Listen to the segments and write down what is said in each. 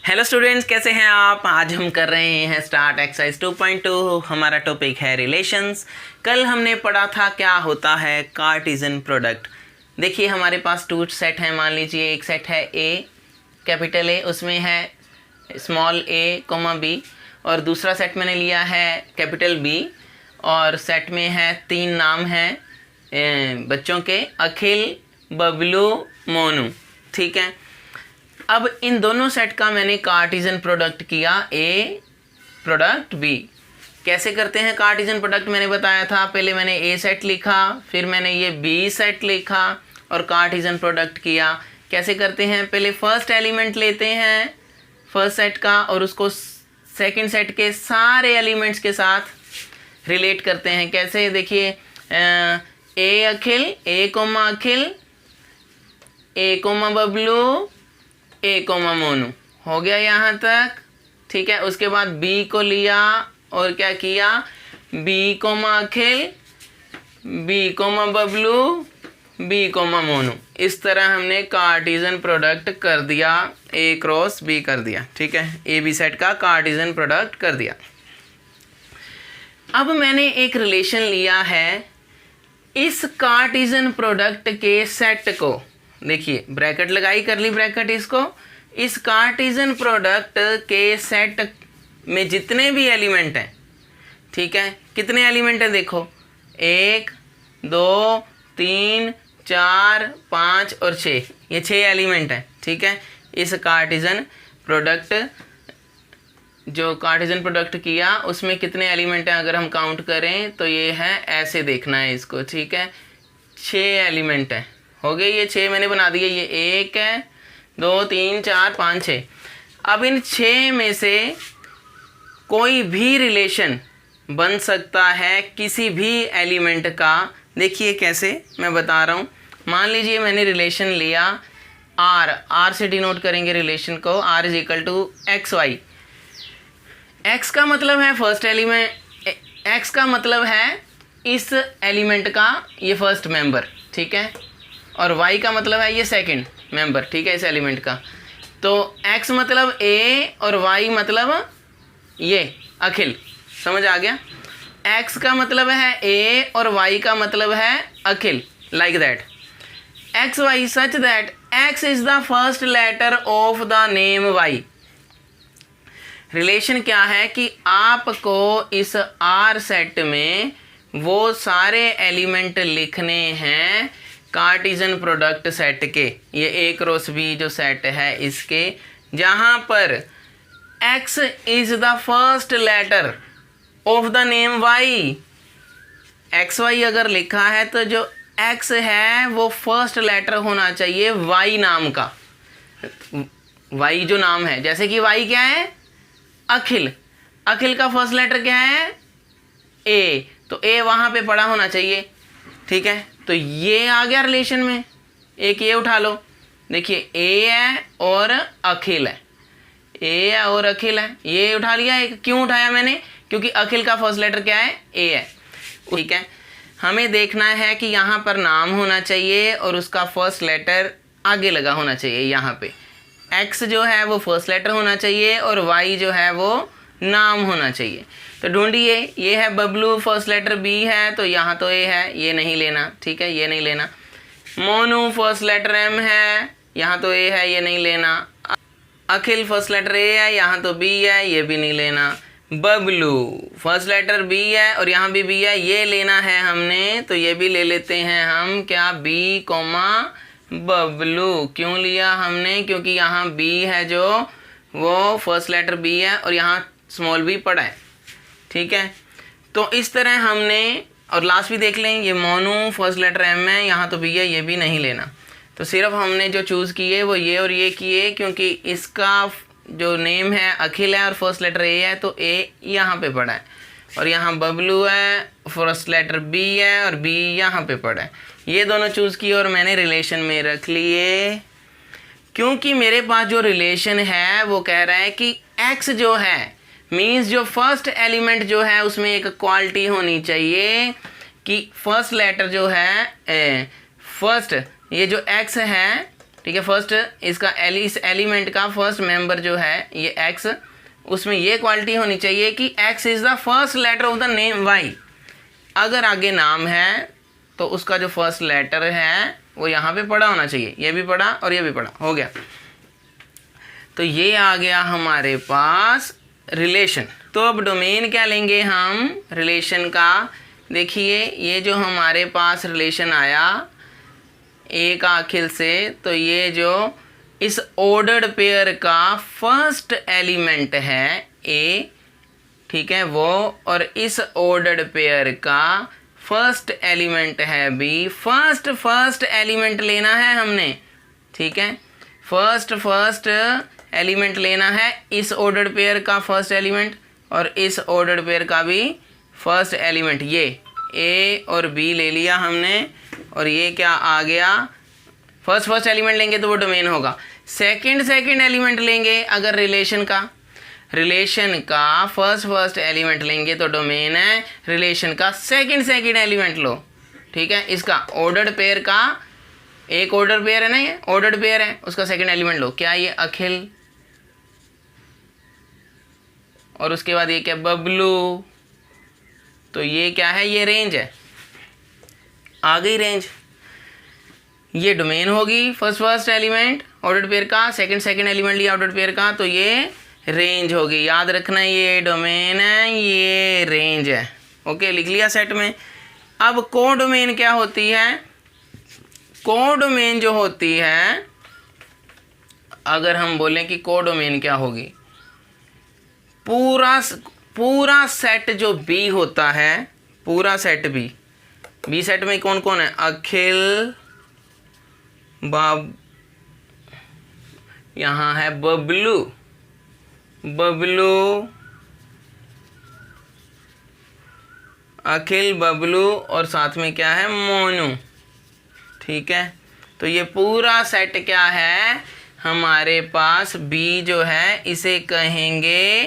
Hello students, कैसे हैं आप। आज हम कर रहे हैं स्टार्ट एक्सरसाइज 2.2। हमारा टॉपिक है रिलेशंस। कल हमने पढ़ा था क्या होता है कार्टेशियन प्रोडक्ट। देखिए हमारे पास टू सेट हैं। मान लीजिए एक सेट है ए, कैपिटल ए, उसमें है स्मॉल ए कोमा बी, और दूसरा सेट मैंने लिया है कैपिटल बी, और सेट में है तीन नाम हैं बच्चों के, अखिल, बबलू, मोनू। ठीक है, अब इन दोनों सेट का मैंने कार्टेशियन प्रोडक्ट किया, ए प्रोडक्ट बी। कैसे करते हैं कार्टेशियन प्रोडक्ट मैंने बताया था। पहले मैंने ए सेट लिखा, फिर मैंने ये बी सेट लिखा और कार्टेशियन प्रोडक्ट किया। कैसे करते हैं, पहले फर्स्ट एलिमेंट लेते हैं फर्स्ट सेट का और उसको सेकंड सेट के सारे एलिमेंट्स के साथ रिलेट करते हैं। कैसे, देखिए ए अखिल, ए कोमा अखिल, ए कोमा बबलू, ए कोमा मोनू, हो गया यहाँ तक। ठीक है, उसके बाद बी को लिया और क्या किया, B comma Akhil, B comma Bablu, B comma Monu. इस तरह हमने कार्टेशियन प्रोडक्ट कर दिया, ए क्रॉस बी कर दिया। ठीक है, ए बी सेट का कार्टेशियन प्रोडक्ट कर दिया। अब मैंने एक रिलेशन लिया है इस कार्टेशियन प्रोडक्ट के सेट को। देखिए ब्रैकेट लगाई, कर ली ब्रैकेट इसको। इस कार्टेशियन प्रोडक्ट के सेट में जितने भी एलिमेंट हैं, ठीक है, कितने एलिमेंट हैं देखो, 1 2 3 4 5 और 6, ये 6 एलिमेंट हैं। ठीक है, इस कार्टेशियन प्रोडक्ट, जो कार्टेशियन प्रोडक्ट किया उसमें कितने एलिमेंट हैं अगर हम काउंट करें तो ये है, ऐसे देखना है इसको। ठीक है, 6 एलिमेंट हैं। हो गए ये 6 मैंने बना दिए। ये 1 है, 2 3 4 5 6। अब इन 6 में से कोई भी रिलेशन बन सकता है किसी भी एलिमेंट का। देखिए कैसे मैं बता रहा हूँ। मान लीजिए मैंने रिलेशन लिया आर, आर से डिनोट करेंगे रिलेशन को। R is equal to X Y. X का मतलब है फर्स्ट एलिमेंट, एक्स का मतलब है इस एलिमेंट का ये फर्स्ट मेंबर, ठीक है, और y का मतलब है ये सेकंड मेंबर, ठीक है, इस एलिमेंट का। तो x मतलब a और y मतलब ये अखिल, समझ आ गया। x का मतलब है a और y का मतलब है Akhil, like that. x y such that x is the first letter of the name y। Relation क्या है कि आपको इस R सेट में वो सारे एलिमेंट लिखने हैं कार्टेशियन प्रोडक्ट सेट के, ये ए क्रॉस बी जो सेट है इसके, जहाँ पर x is the first letter of the name y। X Y अगर लिखा है तो जो x है वो फर्स्ट लेटर होना चाहिए y नाम का। y जो नाम है, जैसे कि y क्या है, अखिल, अखिल का फर्स्ट लेटर क्या है, a, तो a वहाँ पे पड़ा होना चाहिए। ठीक है, तो ये आ गया रिलेशन में। एक ये उठा लो, देखिए ए है और अखिल है, ए है और अखिल है, ये उठा लिया। एक क्यों उठाया मैंने, क्योंकि अखिल का फर्स्ट लेटर क्या है, ए है। ठीक है, हमें देखना है कि यहाँ पर नाम होना चाहिए और उसका फर्स्ट लेटर आगे लगा होना चाहिए। यहाँ पे एक्स जो है वो फर्स्ट लेटर होना चाहिए और वाई जो है वो नाम होना चाहिए। तो ढूंढिए, ये है बबलू, फर्स्ट लेटर बी है तो यहाँ तो ए है, ये नहीं लेना। ठीक है, ये नहीं लेना। मोनू फर्स्ट लेटर एम है, यहाँ तो ए है, ये नहीं लेना। अखिल फर्स्ट लेटर ए है, यहाँ तो बी है, ये भी नहीं लेना। बबलू फर्स्ट लेटर बी है और यहाँ भी बी है, ये लेना है हमने, तो ये भी ले लेते हैं हम, क्या, बी कोमा बबलू। क्यों लिया हमने, क्योंकि यहाँ बी है जो वो फर्स्ट लेटर बी है और यहाँ स्मॉल बी पड़ा है। ठीक है, तो इस तरह हमने, और लास्ट भी देख लें, ये मोनू फर्स्ट लेटर एम है, यहाँ तो बी है, ये भी नहीं लेना। तो सिर्फ हमने जो चूज़ किए वो ये और ये किए, क्योंकि इसका जो नेम है अखिल है और फर्स्ट लेटर ए है, तो ए यहाँ पे पड़ा है, और यहाँ बबलू है, फर्स्ट लेटर बी है और बी यहाँ पे पड़ा है। ये दोनों चूज़ किए और मैंने रिलेशन में रख लिए, क्योंकि मेरे पास जो रिलेशन है वो कह रहा है कि एक्स जो है, मीन्स जो फर्स्ट एलिमेंट जो है उसमें एक क्वालिटी होनी चाहिए कि फर्स्ट लेटर जो है फर्स्ट, ये जो एक्स है, ठीक है। फर्स्ट इसका इस एलिमेंट का फर्स्ट मेंबर जो है ये x, उसमें ये क्वालिटी होनी चाहिए कि x is the first letter of the name y। अगर आगे नाम है तो उसका जो फर्स्ट लेटर है वो यहाँ पे पड़ा होना चाहिए, ये भी पड़ा और ये भी पड़ा, हो गया। तो ये आ गया हमारे पास रिलेशन। तो अब डोमेन क्या लेंगे हम रिलेशन का। देखिए ये जो हमारे पास रिलेशन आया ए का अखिल से, तो ये जो इस ऑर्डर्ड पेयर का फर्स्ट एलिमेंट है ए, ठीक है वो, और इस ऑर्डर्ड पेयर का फर्स्ट एलिमेंट है बी। फर्स्ट एलिमेंट लेना है हमने, ठीक है। फर्स्ट एलिमेंट लेना है इस ऑर्डर्ड पेयर का फर्स्ट एलिमेंट और इस ऑर्डर्ड पेयर का भी फर्स्ट एलिमेंट। ये ए और बी ले लिया हमने और ये क्या आ गया, फर्स्ट एलिमेंट लेंगे तो वो डोमेन होगा। सेकंड एलिमेंट लेंगे अगर रिलेशन का फर्स्ट एलिमेंट लेंगे तो डोमेन है। रिलेशन का सेकंड एलिमेंट लो, ठीक है। इसका ऑर्डर्ड पेयर का एक ऑर्डर पेयर है ना, ये ऑर्डर्ड पेयर है, उसका सेकंड एलिमेंट लो। क्या ये अखिल, और उसके बाद ये क्या बबलू, तो ये क्या है, ये रेंज है, आ गई रेंज। ये डोमेन होगी फर्स्ट एलिमेंट ऑर्डर्ड पेयर का, सेकंड एलिमेंट लिया ऑर्डर्ड पेयर का, तो ये रेंज होगी। याद रखना ये डोमेन है, ये रेंज है। ओके, लिख लिया सेट में। अब कोडोमेन क्या होती है, कोडोमेन जो होती है, अगर हम बोलें कि कोडोमेन क्या होगी, पूरा सेट जो बी होता है, पूरा सेट बी सेट में कौन कौन है, अखिल, यहाँ है बबलू, अखिल, बबलू और साथ में क्या है, मोनू, ठीक है। तो ये पूरा सेट क्या है हमारे पास, बी जो है इसे कहेंगे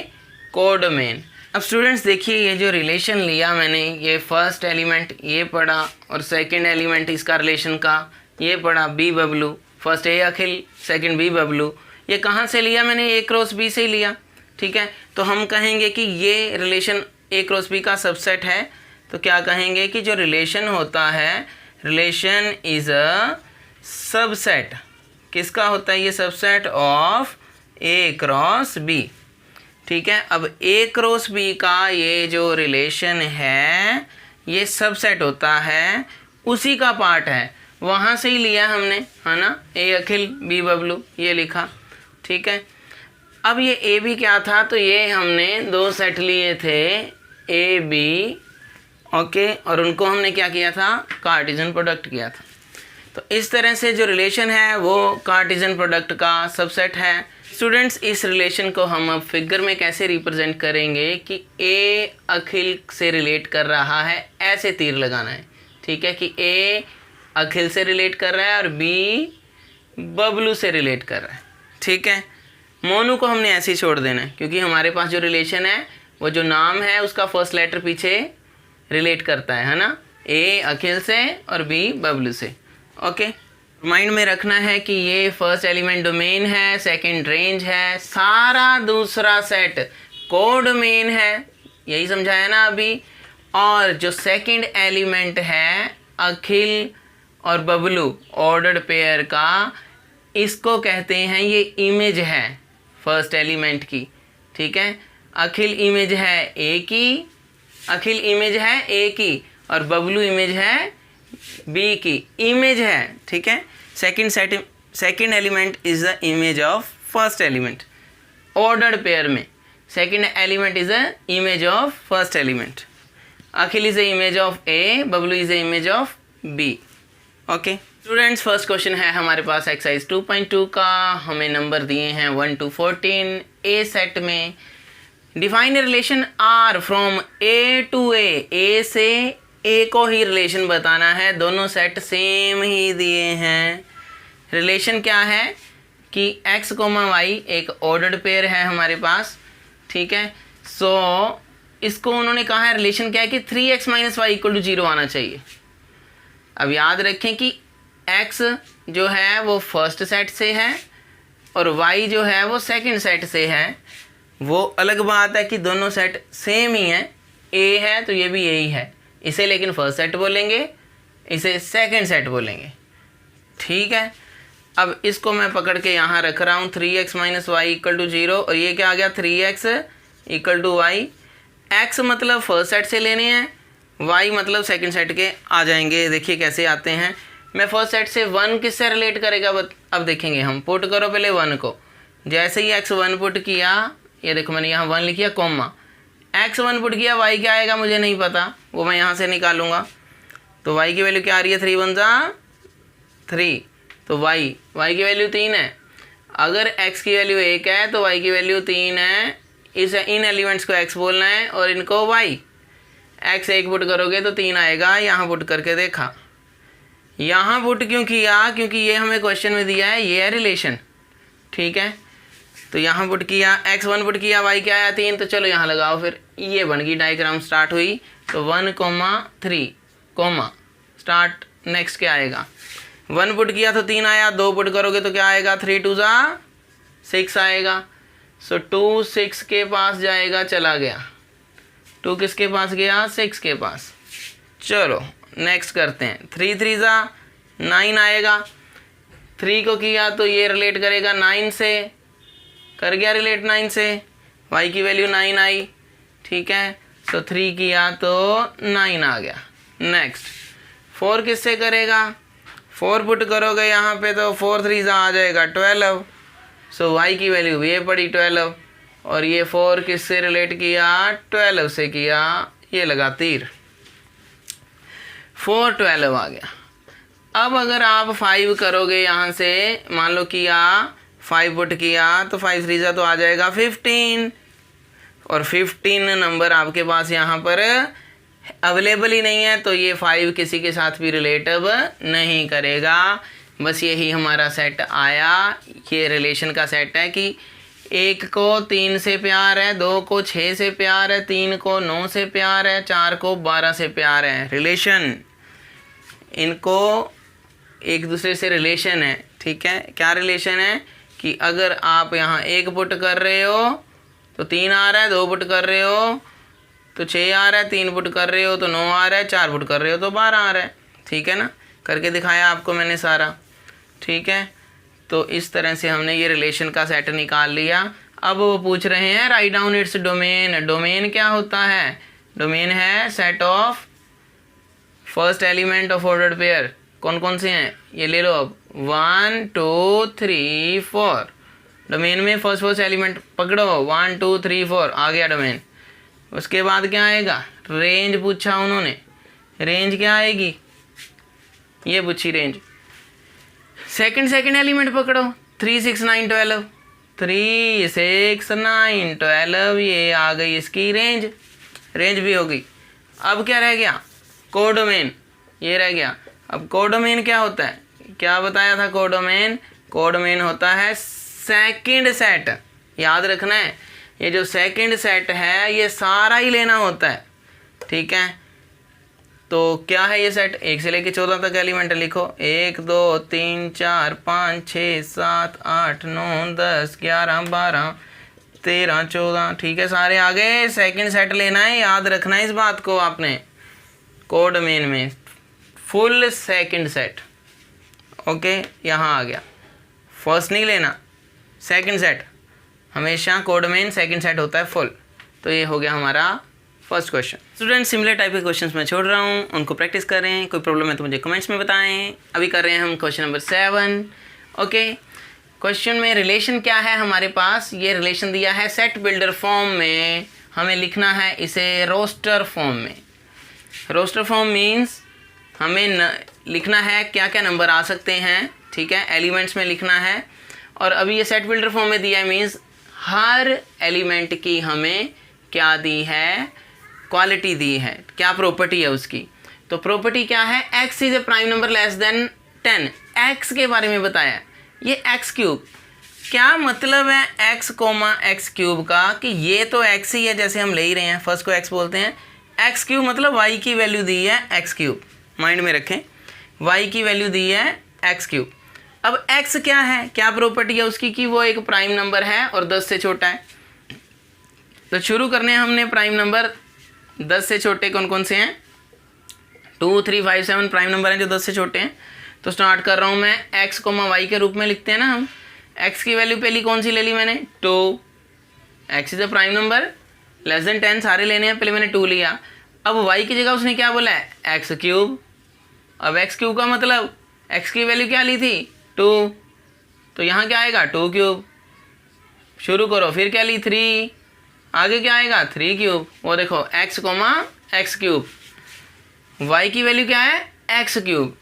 कोडोमेन। अब स्टूडेंट्स देखिए, ये जो रिलेशन लिया मैंने, ये फर्स्ट एलिमेंट ये पढ़ा और सेकंड एलिमेंट इसका रिलेशन का ये पढ़ा, B Bablu, first A Akhil, second B Bablu. ये कहाँ से लिया मैंने, ए क्रॉस बी से ही लिया, ठीक है। तो हम कहेंगे कि ये रिलेशन ए क्रॉस बी का सबसेट है। तो क्या कहेंगे कि जो रिलेशन होता है, रिलेशन इज़ अ सबसेट, किसका होता है ये, subset of A cross B, ठीक है। अब ए क्रॉस बी का ये जो रिलेशन है ये सबसेट होता है, उसी का पार्ट है, वहाँ से ही लिया हमने, है ना, ए अखिल बी बबलू ये लिखा, ठीक है। अब ये ए बी क्या था, तो ये हमने दो सेट लिए थे ए बी, ओके, और उनको हमने क्या किया था, कार्टेशियन प्रोडक्ट किया था। तो इस तरह से जो रिलेशन है वो कार्टेशियन प्रोडक्ट का सबसेट है। स्टूडेंट्स इस रिलेशन को हम अब फिगर में कैसे रिप्रेजेंट करेंगे कि ए अखिल से रिलेट कर रहा है, ऐसे तीर लगाना है, ठीक है, कि ए अखिल से रिलेट कर रहा है और बी बबलू से रिलेट कर रहा है, ठीक है। मोनू को हमने ऐसे ही छोड़ देना है क्योंकि हमारे पास जो रिलेशन है वो जो नाम है उसका फर्स्ट लेटर पीछे रिलेट करता है ना, ए अखिल से और बी बबलू से। ओके, माइंड में रखना है कि ये फर्स्ट एलिमेंट डोमेन है, सेकंड रेंज है, सारा दूसरा सेट कोडोमेन है, यही समझाया ना अभी। और जो सेकंड एलिमेंट है अखिल और बबलू ऑर्डर्ड पेयर का, इसको कहते हैं ये इमेज है फर्स्ट एलिमेंट की, ठीक है। अखिल इमेज है ए की, अखिल इमेज है ए की और बबलू इमेज है बी की, इमेज है, ठीक है। Second element is the image of first element ordered pair में, second element is the image of first element. Akhil is the image of A, Bablu is the image of B. Okay students, first question है हमारे पास exercise 2.2 का, हमें number दिए हैं 1 to 14 A set में। Define relation R from A to A से A को ही relation बताना है, दोनों सेट सेम ही दिए हैं। रिलेशन क्या है कि x, y एक ऑर्डर्ड पेयर है हमारे पास, ठीक है। सो इसको उन्होंने कहा है रिलेशन क्या है कि 3x - y = 0 आना चाहिए। अब याद रखें कि x जो है वो फर्स्ट सेट से है और y जो है वो सेकंड सेट से है। वो अलग बात है कि दोनों सेट सेम ही हैं, a है तो ये भी a ही है। इसे लेकिन फर्स्ट सेट बोलेंगे, इसे सेकंड सेट बोलेंगे, ठीक है। अब इसको मैं पकड़ के यहाँ रख रहा हूँ 3x minus Y equal to 0 और ये क्या आ गया 3x equal to Y. x मतलब फर्स्ट सेट से लेने हैं, y मतलब सेकंड सेट के आ जाएंगे। देखिए कैसे आते हैं। मैं फर्स्ट सेट से 1 किससे रिलेट करेगा अब देखेंगे हम। पुट करो पहले 1 को, जैसे ही x1 पुट किया, ये देखो मैंने यहाँ 1 लिखिया कॉमा, x1 पुट किया, y क्या आएगा मुझे नहीं पता, वो मैं यहाँ से निकालूंगा। तो y की वैल्यू क्या आ रही है 3 1 जा 3, तो y की वैल्यू 3 है। अगर x की वैल्यू 1 है तो y की वैल्यू 3 है। इन एलिमेंट्स को x बोलना है और इनको y। x 1 पुट करोगे तो 3 आएगा, यहाँ पुट करके देखा। यहाँ पुट क्यों किया, क्योंकि ये हमें क्वेश्चन में दिया है, ये है रिलेशन, ठीक है। तो यहाँ पुट किया, x1 पुट किया, y क्या आया 3, तो चलो यहाँ लगाओ फिर। ये बन गई, डायग्राम स्टार्ट हुई। तो 1 3 स्टार्ट। नेक्स्ट क्या आएगा, 1 पुट किया तो 3 आया, 2 पुट करोगे तो क्या आएगा 3 2 जा 6 आएगा। सो 2 6 के पास जाएगा, चला गया। 2 किसके पास गया 6 के पास। चलो नेक्स्ट करते हैं, 3 3 जा 9 आएगा। 3 को किया तो ये रिलेट करेगा 9 से, कर गया रिलेट 9 से, y की वैल्यू 9 आई, ठीक है। तो 3 किया तो 9 आ गया। नेक्स्ट 4 किससे करेगा, 4 पुट करोगे यहाँ पे तो 4 3 जा आ जाएगा 12। सो y की वैल्यू भी ये पड़ी 12 और ये 4 किससे रिलेट किया 12 से किया, ये लगा तीर, 4 12 आ गया। अब अगर आप 5 करोगे यहाँ से, मान लो किया 5 पुट किया तो 5 3 जा तो आ जाएगा 15 और 15 नंबर आपके पास यहाँ पर अवेलेबल ही नहीं है, तो ये 5 किसी के साथ भी रिलेटिव नहीं करेगा। बस यही हमारा सेट आया। ये रिलेशन का सेट है कि 1 को 3 से प्यार है, 2 को 6 से प्यार है, 3 को 9 से प्यार है, 4 को 12 से प्यार है। रिलेशन, इनको एक दूसरे से रिलेशन है, ठीक है। क्या रिलेशन है कि अगर आप यहाँ 1 पुट कर रहे हो तो 3 आ रहा है, 2 पुट कर रहे हो तो 6 आ रहा है, 3 पुट कर रहे हो तो 9 आ रहा है, 4 पुट कर रहे हो तो 12 आ रहा है, ठीक है ना। करके दिखाया आपको मैंने सारा, ठीक है। तो इस तरह से हमने ये रिलेशन का सेट निकाल लिया। अब वो पूछ रहे हैं write down its domain. Domain क्या होता है, डोमेन है set of first element of ordered pair. कौन कौन से हैं ये ले लो अब, 1 2 3 4। डोमेन में फर्स्ट एलिमेंट पकड़ो, 1 2 3 4 आ गया डोमेन। उसके बाद क्या आएगा, रेंज पूछा उन्होंने, रेंज क्या आएगी, ये पूछी रेंज। सेकंड एलिमेंट पकड़ो, 3 6 9 12, 3 6 9 12, ये आ गई इसकी रेंज, रेंज भी हो गई। अब क्या रह गया, कोडोमेन, ये रह गया। अब कोडोमेन क्या होता है, क्या बताया था कोडोमेन, कोडोमेन होता है सेकंड सेट। याद रखना है, ये जो सेकंड सेट है ये सारा ही लेना होता है, ठीक है। तो क्या है ये सेट, 1 से लेके 14 तक एलिमेंट लिखो, 1 2 3 4 5 6 7 8 9 10 11 12 13 14, ठीक है, सारे आ गए। सेकंड सेट लेना है, याद रखना है इस बात को आपने। कोडोमेन में फुल सेकंड सेट, ओके, यहाँ आ गया। फर्स्ट नहीं लेना, सेकंड सेट, हमेशा कोडोमेन सेकंड सेट होता है फुल। तो ये हो गया हमारा first question. Student similar type के क्वेश्चंस मैं छोड़ रहा हूँ, उनको प्रैक्टिस कर रहे हैं। कोई प्रॉब्लम है तो मुझे कमेंट्स में बताएं। अभी कर रहे हैं हम क्वेश्चन नंबर 7। ओके, क्वेश्चन में रिलेशन क्या है हमारे पास, ये रिलेशन दिया है सेट बिल्डर फॉर्म में, हमें लिखना है इसे रोस्टर फॉर्म में। रोस्टर फॉर्म मीन्स हमें लिखना है क्या क्या नंबर आ सकते हैं, ठीक है, एलिमेंट्स में लिखना है। और अभी ये सेट बिल्डर फॉर्म में दिया है, मीन्स हर एलिमेंट की हमें क्या दी है, क्वालिटी दी है, क्या प्रॉपर्टी है उसकी। तो प्रॉपर्टी क्या है, x is a prime number less than 10। x के बारे में बताया, ये x क्यूब, क्या मतलब है x कोमा एक्स क्यूब का, कि ये तो x ही है जैसे हम ले ही रहे हैं, फर्स्ट को x बोलते हैं। x क्यूब मतलब y की वैल्यू दी है x क्यूब, माइंड में रखें, y की वैल्यू दी है x क्यूब। अब x क्या है, क्या प्रॉपर्टी है उसकी कि वो एक प्राइम नंबर है और 10 से छोटा है। तो शुरू करने हमने प्राइम नंबर 10 से छोटे कौन कौन से हैं, 2 3 5 7 प्राइम नंबर हैं जो 10 से छोटे हैं। तो स्टार्ट कर रहा हूँ मैं, x, y के रूप में लिखते हैं ना हम। x की वैल्यू पहली कौन सी ले ली मैंने, 2। x is a prime number less than 10 सारे लेने हैं, पहले मैंने 2 लिया। अब y की जगह उसने क्या बोला है, x क्यूब। अब x क्यूब का मतलब x की वैल्यू क्या ली थी, 2, तो यहाँ क्या आएगा 2 क्यूब। शुरू करो, फिर क्या ली 3, आगे क्या आएगा 3 क्यूब। वो देखो x क्यूब, y की वैल्यू क्या है x क्यूब,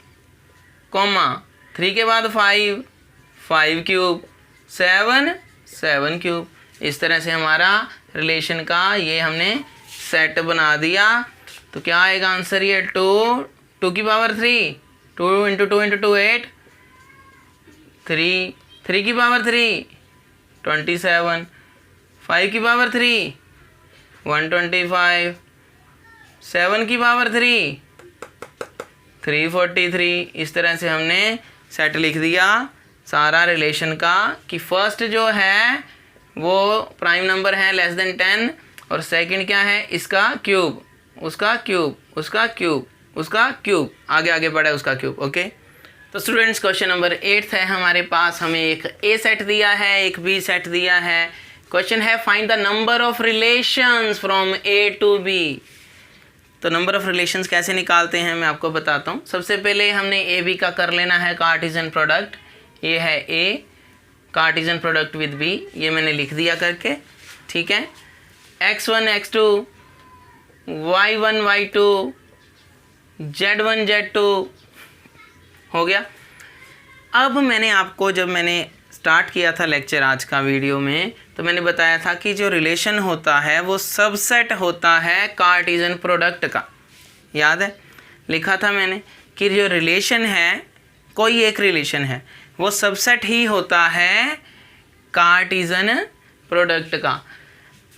कॉमा 3 के बाद 5 क्यूब, 7 क्यूब। इस तरह से हमारा रिलेशन का ये हमने सेट बना दिया। तो क्या आएगा आंसर, ये 2 की पावर 3, 2 इंटू 2 इंटू 2 8, 3 की पावर 3 27, 5 की पावर 3 125, 7 की पावर 3 343। इस तरह से हमने सेट लिख दिया सारा रिलेशन का कि फर्स्ट जो है वो प्राइम नंबर है लेस देन 10 और सेकंड क्या है इसका क्यूब, उसका क्यूब, उसका क्यूब, उसका क्यूब, आगे आगे बढ़ा है उसका क्यूब। ओके, तो स्टूडेंट्स क्वेश्चन नंबर 8 है हमारे पास। हमें एक ए सेट दिया है, एक बी सेट दिया है। क्वेश्चन है find the number of relations from A to B. तो नंबर ऑफ रिलेशंस कैसे निकालते हैं मैं आपको बताता हूँ। सबसे पहले हमने ए बी का कर लेना है कार्टेशियन प्रोडक्ट। ये है ए, कार्टेशियन प्रोडक्ट विद बी, ये मैंने लिख दिया करके, ठीक है। x1 x2, y1 y2, z1 z2 हो गया। अब मैंने आपको, जब मैंने स्टार्ट किया था लेक्चर आज का वीडियो में, तो मैंने बताया था कि जो रिलेशन होता है वो सबसेट होता है कार्टेशियन प्रोडक्ट का। याद है, लिखा था मैंने कि जो रिलेशन है, कोई एक रिलेशन है, वो सबसेट ही होता है कार्टेशियन प्रोडक्ट का।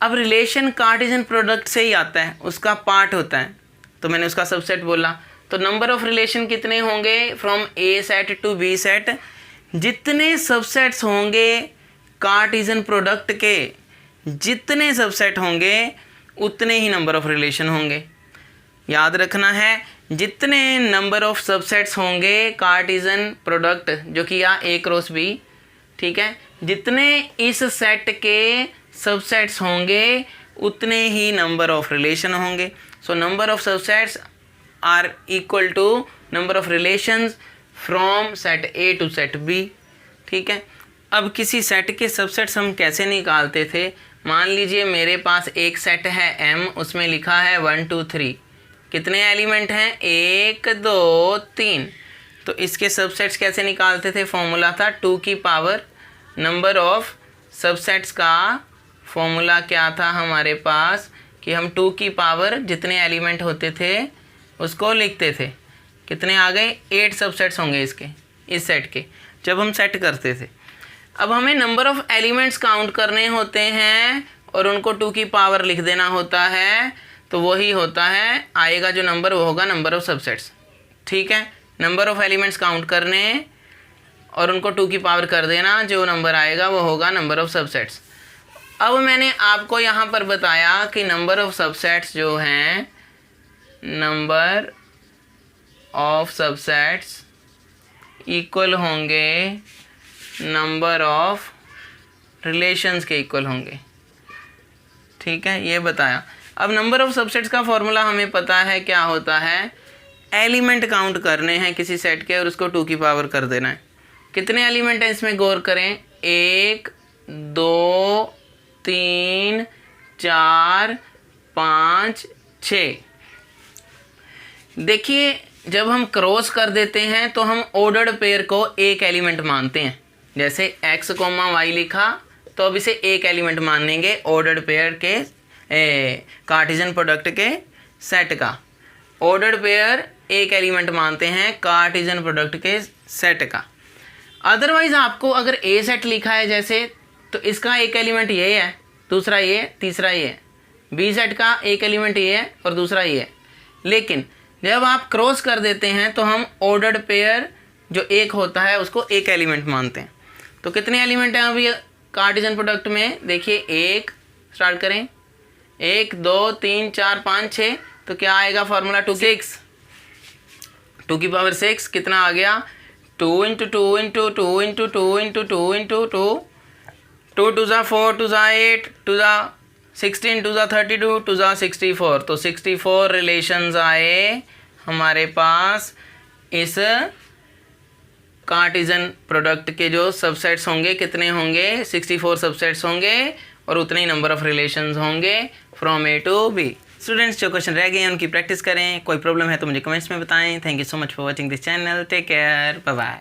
अब रिलेशन कार्टेशियन प्रोडक्ट से ही आता है, उसका पार्ट होता है, तो मैंने उसका सबसेट बोला। तो नंबर ऑफ रिलेशन कितने होंगे from A set to B set, जितने सबसेट्स होंगे कार्टेशियन प्रोडक्ट के, जितने सबसेट होंगे उतने ही नंबर ऑफ रिलेशन होंगे। याद रखना है, जितने नंबर ऑफ सबसेट्स होंगे कार्टेशियन प्रोडक्ट, जो कि या ए क्रॉस बी, ठीक है, जितने इस सेट के सबसेट्स होंगे उतने ही नंबर ऑफ रिलेशन होंगे। So number of subsets are equal to number of relations from set A to set B, ठीक है। अब किसी सेट के सबसेट्स हम कैसे निकालते थे, मान लीजिए मेरे पास एक सेट है M, उसमें लिखा है 1 2 3, कितने एलिमेंट हैं 1 2 3। तो इसके सबसेट्स कैसे निकालते थे, फॉर्मूला था 2 की पावर, नंबर ऑफ सबसेट्स का फॉर्मूला क्या था हमारे पास कि हम 2 की पावर जितने एलिमेंट होते थे उसको लिखते थे। कितने आ गए, 8 सबसेट्स होंगे इसके, इस सेट के, जब हम सेट करते थे। अब हमें नंबर ऑफ एलिमेंट्स काउंट करने होते हैं और उनको 2 की पावर लिख देना होता है, तो वही होता है, आएगा जो नंबर वो होगा नंबर ऑफ सबसेट्स, ठीक है। नंबर ऑफ एलिमेंट्स काउंट करने और उनको 2 की पावर कर देना, जो नंबर आएगा वो होगा नंबर ऑफ सबसेट्स। अब मैंने आपको यहाँ पर बताया कि नंबर ऑफ सबसेट्स जो हैं, नंबर ऑफ सबसेट्स इक्वल होंगे नंबर ऑफ रिलेशंस के इक्वल होंगे, ठीक है, ये बताया। अब नंबर ऑफ सबसेट्स का फॉर्मूला हमें पता है क्या होता है, एलिमेंट काउंट करने हैं किसी सेट के और उसको 2 की पावर कर देना है। कितने एलिमेंट हैं इसमें गौर करें, 1 2 3 4 5 6। देखिए, जब हम क्रॉस कर देते हैं तो हम ऑर्डर्ड पेयर को एक एलिमेंट मानते हैं। जैसे x, y लिखा तो अब इसे एक एलिमेंट मानेंगे ऑर्डर्ड पेयर के कार्टेशियन प्रोडक्ट के सेट का। ऑर्डर्ड पेयर एक एलिमेंट मानते हैं कार्टेशियन प्रोडक्ट के सेट का। अदरवाइज आपको अगर ए सेट लिखा है जैसे, तो इसका एक एलिमेंट ये है, दूसरा ये, तीसरा ये। बी सेट का एक एलिमेंट ये है और दूसरा ये है। लेकिन जब आप क्रॉस कर देते हैं तो हम ऑर्डर्ड पेयर जो एक होता है उसको एक एलिमेंट मानते हैं। तो कितने एलिमेंट हैं अभी कार्टेशियन प्रोडक्ट में? देखिए एक, स्टार्ट करें, 1 2 3 4 5 6, तो क्या आएगा फॉर्मूला 2 6, 2 की पावर 6 कितना आ गया? 2 into 2 into 2 into 2 into 2 into 2, 2 2 ज़ा 4, 2 ज़ा 8, 2 ज़ा 16, 2 ज़ा 32, 2 ज़ा 64। तो 64 रिलेशंस आए हमारे पास इस कार्टेशियन प्रोडक्ट के। जो सबसेट्स होंगे कितने होंगे? 64 सबसेट्स होंगे और उतने ही नंबर ऑफ रिलेशंस होंगे from A to B. Students जो क्वेश्चन रह गए हैं उनकी प्रैक्टिस करें, कोई प्रॉब्लम है तो मुझे कमेंट्स में बताएं। Thank you so much for watching this channel, take care, bye bye.